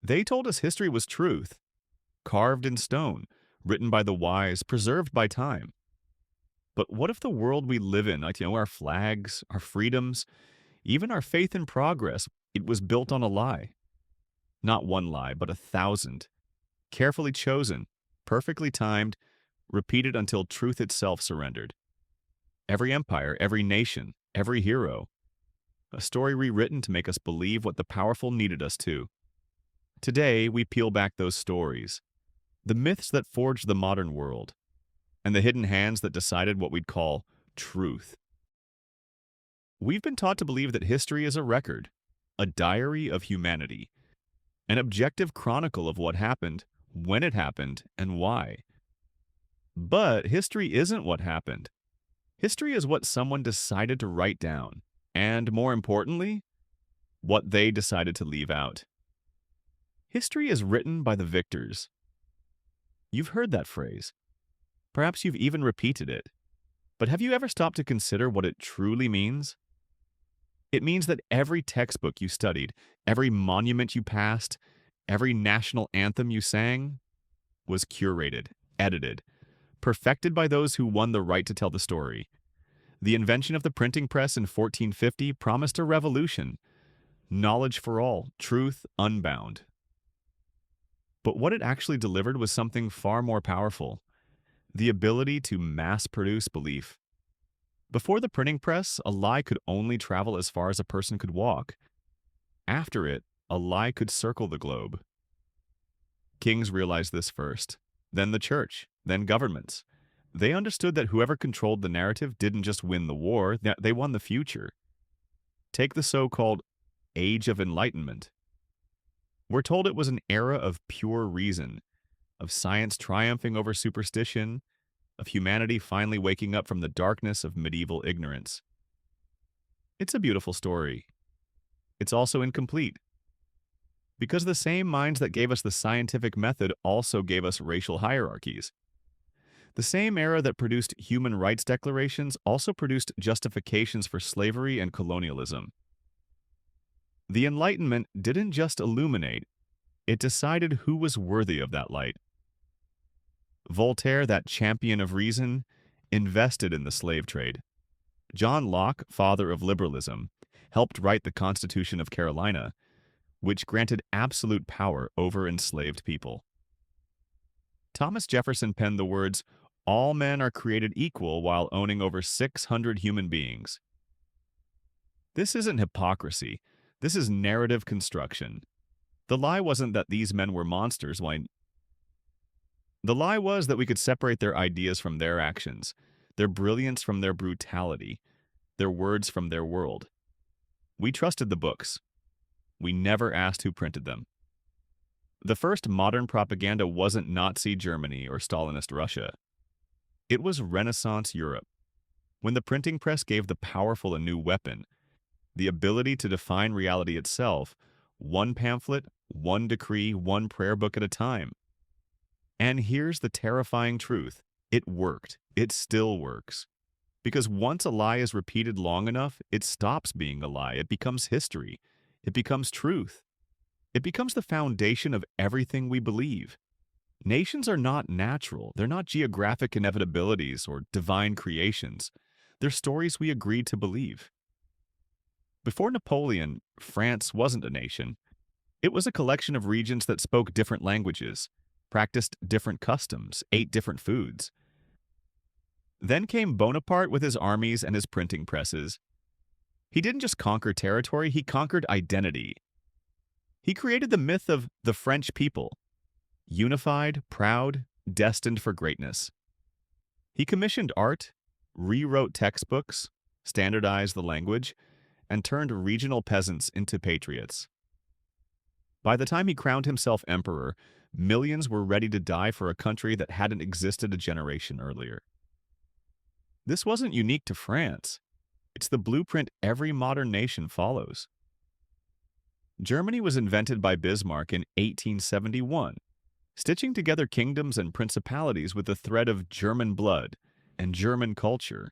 They told us history was truth, carved in stone, written by the wise, preserved by time. But what if the world we live in, our flags, our freedoms, even our faith in progress, it was built on a lie? Not one lie, but 1,000. Carefully chosen, perfectly timed, repeated until truth itself surrendered. Every empire, every nation, every hero. A story rewritten to make us believe what the powerful needed us to. Today, we peel back those stories, the myths that forged the modern world, and the hidden hands that decided what we'd call truth. We've been taught to believe that history is a record, a diary of humanity, an objective chronicle of what happened, when it happened, and why. But history isn't what happened. History is what someone decided to write down, and more importantly, what they decided to leave out. History is written by the victors. You've heard that phrase. Perhaps you've even repeated it. But have you ever stopped to consider what it truly means? It means that every textbook you studied, every monument you passed, every national anthem you sang was curated, edited, perfected by those who won the right to tell the story. The invention of the printing press in 1450 promised a revolution, knowledge for all, truth unbound. But what it actually delivered was something far more powerful: the ability to mass-produce belief. Before the printing press, a lie could only travel as far as a person could walk. After it, a lie could circle the globe. Kings realized this first, then the church, then governments. They understood that whoever controlled the narrative didn't just win the war, they won the future. Take the so-called Age of Enlightenment. We're told it was an era of pure reason, of science triumphing over superstition, of humanity finally waking up from the darkness of medieval ignorance. It's a beautiful story. It's also incomplete, because the same minds that gave us the scientific method also gave us racial hierarchies. The same era that produced human rights declarations also produced justifications for slavery and colonialism. The Enlightenment didn't just illuminate, it decided who was worthy of that light. Voltaire, that champion of reason, invested in the slave trade. John Locke, father of liberalism, helped write the Constitution of Carolina, which granted absolute power over enslaved people. Thomas Jefferson penned the words, "All men are created equal," while owning over 600 human beings. This isn't hypocrisy. This is narrative construction. The lie wasn't that these men were monsters. The lie was that we could separate their ideas from their actions, their brilliance from their brutality, their words from their world. We trusted the books. We never asked who printed them. The first modern propaganda wasn't Nazi Germany or Stalinist Russia. It was Renaissance Europe, when the printing press gave the powerful a new weapon: the ability to define reality itself, one pamphlet, one decree, one prayer book at a time. And here's the terrifying truth: it worked. It still works. Because once a lie is repeated long enough, it stops being a lie. It becomes history. It becomes truth. It becomes the foundation of everything we believe. Nations are not natural. They're not geographic inevitabilities or divine creations. They're stories we agreed to believe. Before Napoleon, France wasn't a nation. It was a collection of regions that spoke different languages, practiced different customs, ate different foods. Then came Bonaparte with his armies and his printing presses. He didn't just conquer territory, he conquered identity. He created the myth of the French people, unified, proud, destined for greatness. He commissioned art, rewrote textbooks, standardized the language, and turned regional peasants into patriots. By the time he crowned himself emperor, millions were ready to die for a country that hadn't existed a generation earlier. This wasn't unique to France. It's the blueprint every modern nation follows. Germany was invented by Bismarck in 1871, stitching together kingdoms and principalities with the thread of German blood and German culture,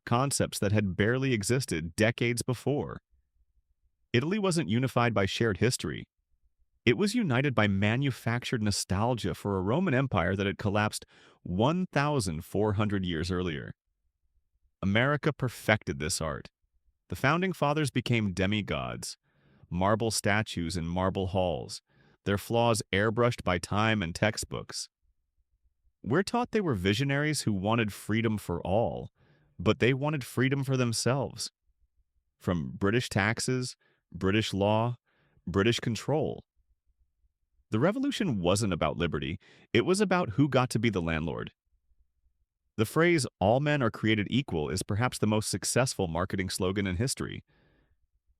concepts that had barely existed decades before. Italy wasn't unified by shared history. It was united by manufactured nostalgia for a Roman Empire that had collapsed 1,400 years earlier. America perfected this art. The founding fathers became demigods, marble statues in marble halls, their flaws airbrushed by time and textbooks. We're taught they were visionaries who wanted freedom for all, but they wanted freedom for themselves. From British taxes, British law, British control. The revolution wasn't about liberty, it was about who got to be the landlord. The phrase, all men are created equal, is perhaps the most successful marketing slogan in history,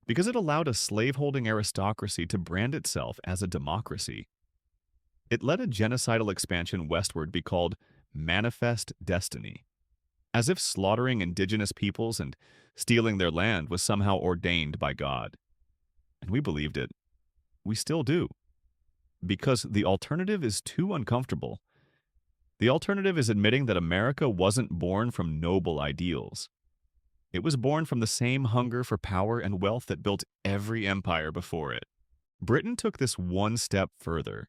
because it allowed a slaveholding aristocracy to brand itself as a democracy. It let a genocidal expansion westward be called manifest destiny, as if slaughtering indigenous peoples and stealing their land was somehow ordained by God. And we believed it. We still do. Because the alternative is too uncomfortable. The alternative is admitting that America wasn't born from noble ideals. It was born from the same hunger for power and wealth that built every empire before it. Britain took this one step further.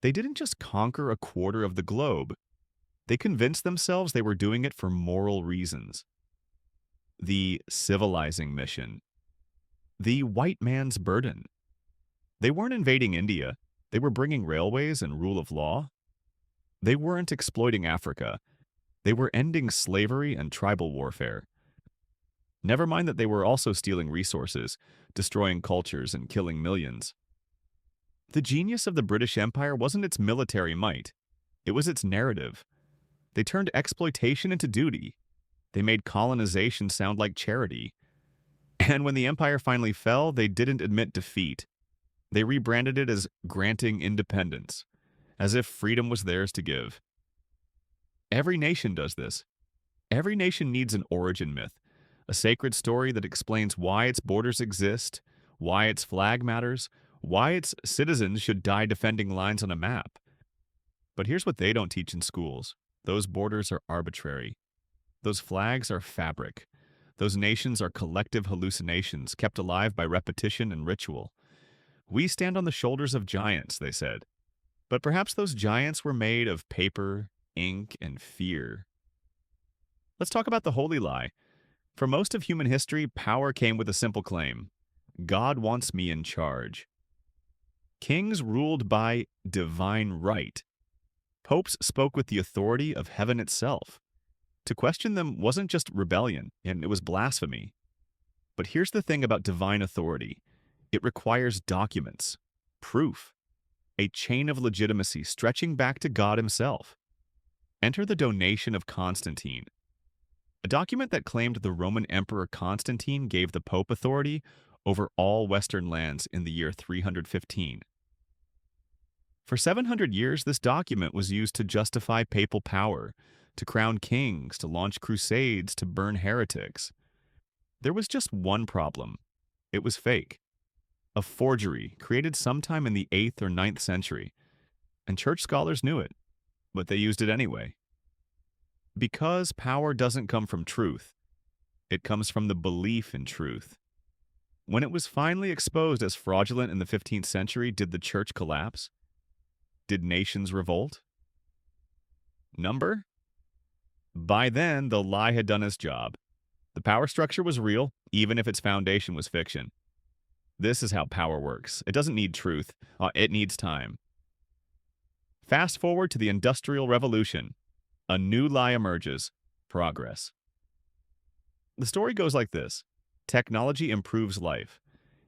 They didn't just conquer a quarter of the globe. They convinced themselves they were doing it for moral reasons. The civilizing mission. The white man's burden. They weren't invading India. They were bringing railways and rule of law. They weren't exploiting Africa. They were ending slavery and tribal warfare. Never mind that they were also stealing resources, destroying cultures, and killing millions. The genius of the British Empire wasn't its military might. It was its narrative. They turned exploitation into duty. They made colonization sound like charity. And when the empire finally fell, they didn't admit defeat. They rebranded it as granting independence, as if freedom was theirs to give. Every nation does this. Every nation needs an origin myth, a sacred story that explains why its borders exist, why its flag matters, why its citizens should die defending lines on a map. But here's what they don't teach in schools. Those borders are arbitrary. Those flags are fabric. Those nations are collective hallucinations kept alive by repetition and ritual. We stand on the shoulders of giants, they said. But perhaps those giants were made of paper, ink, and fear. Let's talk about the holy lie. For most of human history, power came with a simple claim. God wants me in charge. Kings ruled by divine right. Popes spoke with the authority of heaven itself. To question them wasn't just rebellion, and it was blasphemy. But here's the thing about divine authority. It requires documents, proof, a chain of legitimacy stretching back to God himself. Enter the donation of Constantine, a document that claimed the Roman Emperor Constantine gave the Pope authority over all Western lands in the year 315. For 700 years, this document was used to justify papal power, to crown kings, to launch crusades, to burn heretics. There was just one problem. It was fake. A forgery created sometime in the 8th or 9th century. And church scholars knew it, but they used it anyway. Because power doesn't come from truth. It comes from the belief in truth. When it was finally exposed as fraudulent in the 15th century, did the church collapse? Did nations revolt? Number? By then, the lie had done its job. The power structure was real, even if its foundation was fiction. This is how power works. It doesn't need truth. It needs time. Fast forward to the Industrial Revolution. A new lie emerges. Progress. The story goes like this. Technology improves life.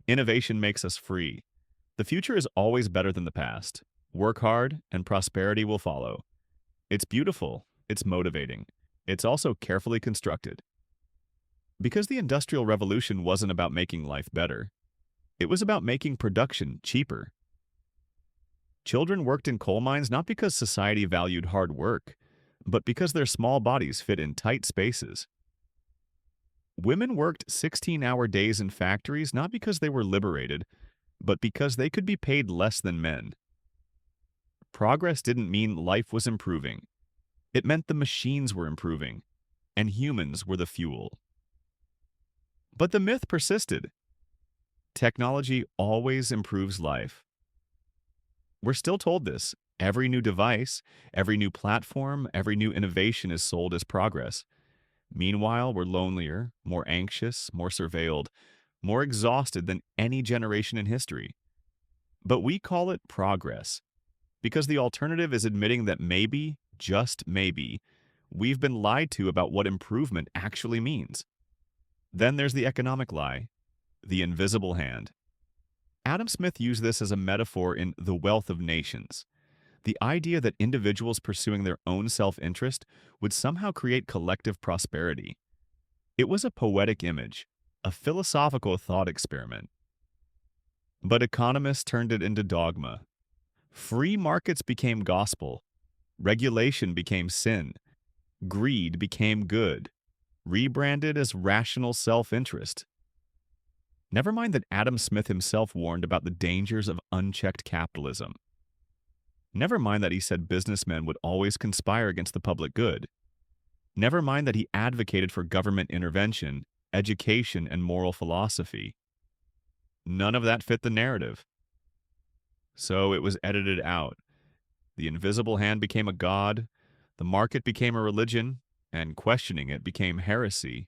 Innovation makes us free. The future is always better than the past. Work hard, and prosperity will follow. It's beautiful. It's motivating. It's also carefully constructed. Because the Industrial Revolution wasn't about making life better. It was about making production cheaper. Children worked in coal mines not because society valued hard work, but because their small bodies fit in tight spaces. Women worked 16-hour days in factories not because they were liberated, but because they could be paid less than men. Progress didn't mean life was improving. It meant the machines were improving, and humans were the fuel. But the myth persisted. Technology always improves life. We're still told this. Every new device, every new platform, every new innovation is sold as progress. Meanwhile, we're lonelier, more anxious, more surveilled, more exhausted than any generation in history. But we call it progress because the alternative is admitting that maybe, just maybe, we've been lied to about what improvement actually means. Then there's the economic lie, the invisible hand. Adam Smith used this as a metaphor in The Wealth of Nations. The idea that individuals pursuing their own self-interest would somehow create collective prosperity. It was a poetic image, a philosophical thought experiment. But economists turned it into dogma. Free markets became gospel. Regulation became sin. Greed became good, rebranded as rational self-interest. Never mind that Adam Smith himself warned about the dangers of unchecked capitalism. Never mind that he said businessmen would always conspire against the public good. Never mind that he advocated for government intervention, education, and moral philosophy. None of that fit the narrative. So it was edited out. The invisible hand became a god, the market became a religion, and questioning it became heresy.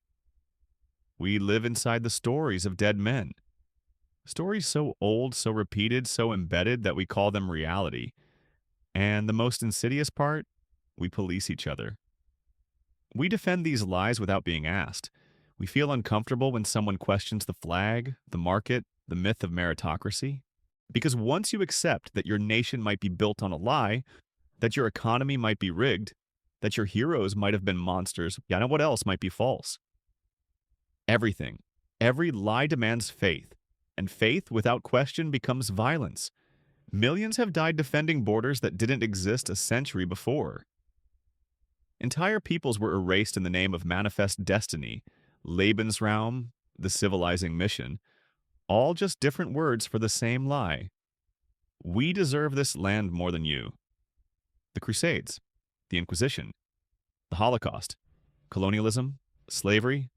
We live inside the stories of dead men. Stories so old, so repeated, so embedded that we call them reality. And the most insidious part, we police each other. We defend these lies without being asked. We feel uncomfortable when someone questions the flag, the market, the myth of meritocracy. Because once you accept that your nation might be built on a lie, that your economy might be rigged, that your heroes might have been monsters, yeah, and what else might be false? Everything. Every lie demands faith, and faith without question becomes violence. Millions have died defending borders that didn't exist a century before. Entire peoples were erased in the name of manifest destiny, Lebensraum, the civilizing mission, all just different words for the same lie. We deserve this land more than you. The Crusades, the Inquisition, the Holocaust, colonialism, slavery,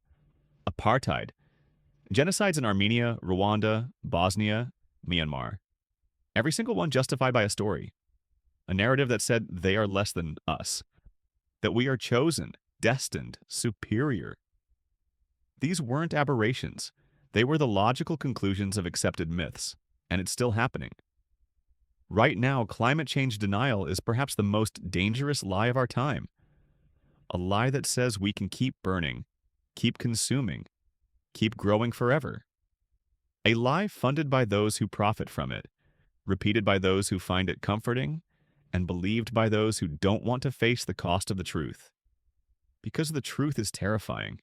apartheid, genocides in Armenia, Rwanda, Bosnia, Myanmar. Every single one justified by a story, a narrative that said they are less than us, that we are chosen, destined, superior. These weren't aberrations. They were the logical conclusions of accepted myths, and it's still happening. Right now, climate change denial is perhaps the most dangerous lie of our time. A lie that says we can keep burning, keep consuming, keep growing forever. A lie funded by those who profit from it, repeated by those who find it comforting, and believed by those who don't want to face the cost of the truth. Because the truth is terrifying.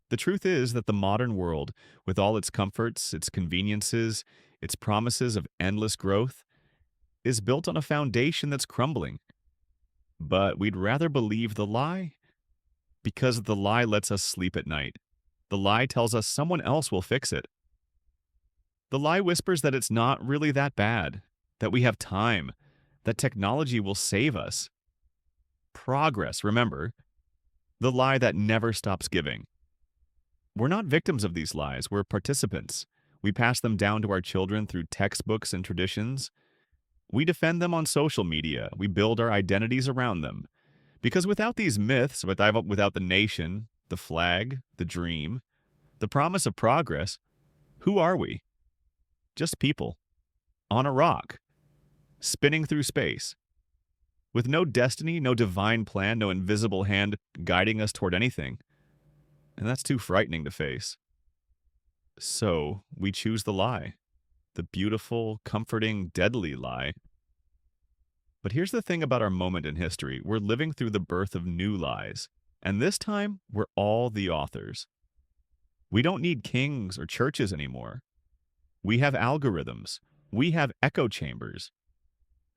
The truth is that the modern world, with all its comforts, its conveniences, its promises of endless growth, is built on a foundation that's crumbling. But we'd rather believe the lie because the lie lets us sleep at night. The lie tells us someone else will fix it. The lie whispers that it's not really that bad, that we have time, that technology will save us. Progress, remember, the lie that never stops giving. We're not victims of these lies, we're participants. We pass them down to our children through textbooks and traditions. We defend them on social media. We build our identities around them. Because without these myths, without the nation, the flag, the dream, the promise of progress, who are we? Just people. On a rock. Spinning through space. With no destiny, no divine plan, no invisible hand guiding us toward anything. And that's too frightening to face. So, we choose the lie. The beautiful, comforting, deadly lie. But here's the thing about our moment in history. We're living through the birth of new lies. And this time, we're all the authors. We don't need kings or churches anymore. We have algorithms. We have echo chambers.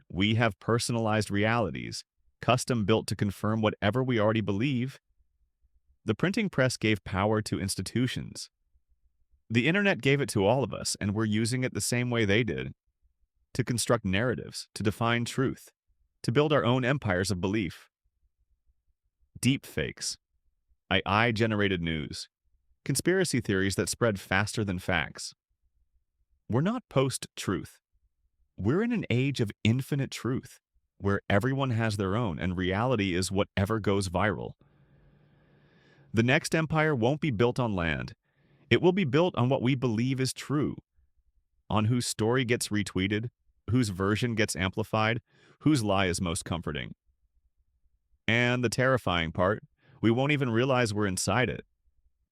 We have personalized realities, custom built to confirm whatever we already believe. The printing press gave power to institutions. The internet gave it to all of us, and we're using it the same way they did. To construct narratives, to define truth, to build our own empires of belief. Deep fakes, AI-generated news, conspiracy theories that spread faster than facts. We're not post-truth. We're in an age of infinite truth, where everyone has their own and reality is whatever goes viral. The next empire won't be built on land. It will be built on what we believe is true, on whose story gets retweeted, whose version gets amplified, whose lie is most comforting. And the terrifying part, we won't even realize we're inside it.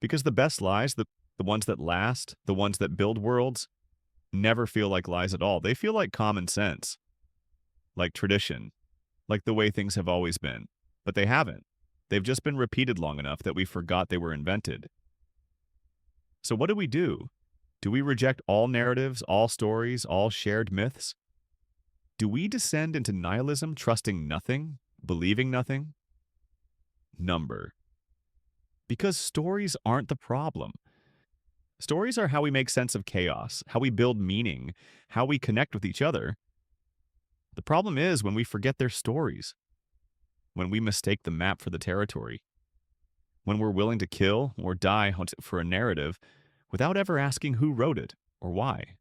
Because the best lies, the ones that last, the ones that build worlds, never feel like lies at all. They feel like common sense, like tradition, like the way things have always been. But they haven't. They've just been repeated long enough that we forgot they were invented. So what do? Do we reject all narratives, all stories, all shared myths? Do we descend into nihilism, trusting nothing, believing nothing? Number. Because stories aren't the problem. Stories are how we make sense of chaos, how we build meaning, how we connect with each other. The problem is when we forget their stories, when we mistake the map for the territory, when we're willing to kill or die for a narrative without ever asking who wrote it or why.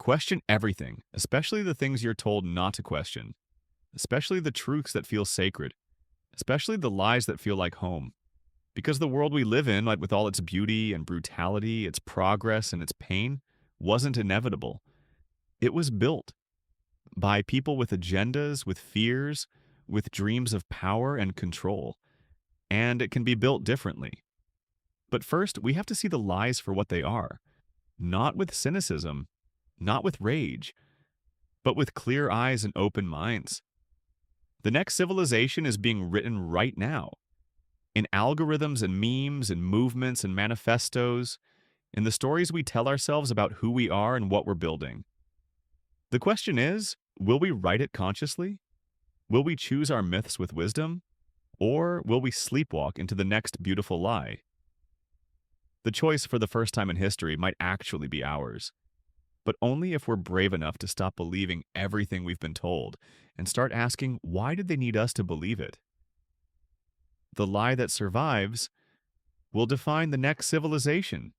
Question everything, especially the things you're told not to question, especially the truths that feel sacred, especially the lies that feel like home. Because the world we live in, like with all its beauty and brutality, its progress and its pain, wasn't inevitable. It was built by people with agendas, with fears, with dreams of power and control. And it can be built differently. But first, we have to see the lies for what they are. Not with cynicism, not with rage, but with clear eyes and open minds. The next civilization is being written right now. In algorithms and memes and movements and manifestos, in the stories we tell ourselves about who we are and what we're building. The question is, will we write it consciously? Will we choose our myths with wisdom? Or will we sleepwalk into the next beautiful lie? The choice for the first time in history might actually be ours, but only if we're brave enough to stop believing everything we've been told and start asking, why did they need us to believe it? The lie that survives will define the next civilization.